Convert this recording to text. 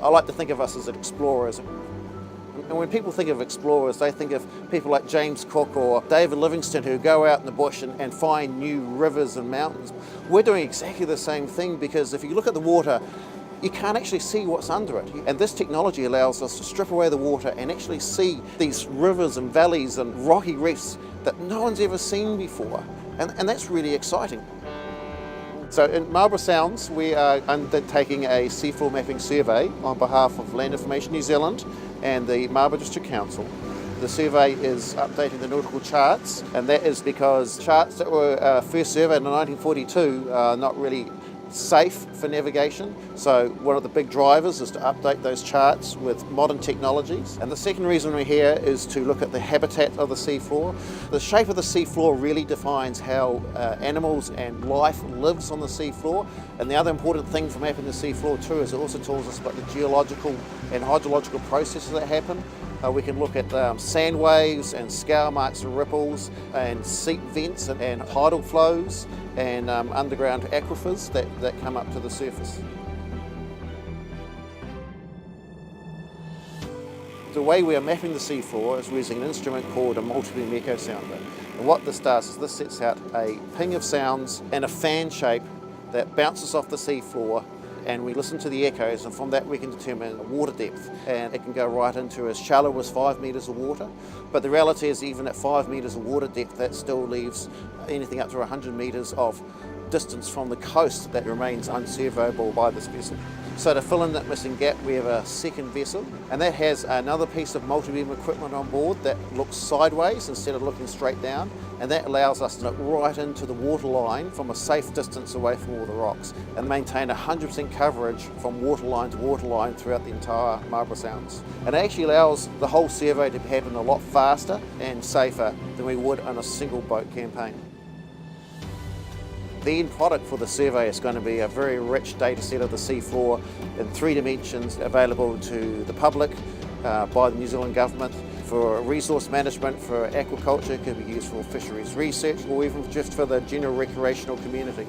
I like to think of us as explorers. And when people think of explorers, they think of people like James Cook or David Livingstone who go out in the bush and find new rivers and mountains. We're doing exactly the same thing, because if you look at the water, you can't actually see what's under it. And this technology allows us to strip away the water and actually see these rivers and valleys and rocky reefs that no one's ever seen before. And that's really exciting. So in Marlborough Sounds, we are undertaking a seafloor mapping survey on behalf of Land Information New Zealand and the Marlborough District Council. The survey is updating the nautical charts, and that is because charts that were first surveyed in 1942 are not really safe for navigation. So one of the big drivers is to update those charts with modern technologies. And the second reason we're here is to look at the habitat of the seafloor. The shape of the seafloor really defines how animals and life lives on the seafloor. And the other important thing for mapping the seafloor too is it also tells us about the geological and hydrological processes that happen. We can look at sand waves and scour marks and ripples and seep vents and tidal flows and underground aquifers that come up to the surface. The way we are mapping the seafloor is we're using an instrument called a Multibeam Echosounder. And what this does is this sets out a ping of sounds in a fan shape that bounces off the seafloor, and we listen to the echoes, and from that we can determine water depth, and it can go right into as shallow as 5 metres of water. But the reality is, even at 5 metres of water depth, that still leaves anything up to 100 metres of distance from the coast that remains unsurveyable by this vessel. So to fill in that missing gap, we have a second vessel, and that has another piece of multi-beam equipment on board that looks sideways instead of looking straight down, and that allows us to look right into the water line from a safe distance away from all the rocks and maintain 100% coverage from waterline to waterline throughout the entire Marlborough Sounds. And it actually allows the whole survey to happen a lot faster and safer than we would on a single boat campaign. The end product for the survey is going to be a very rich data set of the seafloor in 3 dimensions, available to the public by the New Zealand Government for resource management, for aquaculture. It can be used for fisheries research, or even just for the general recreational community.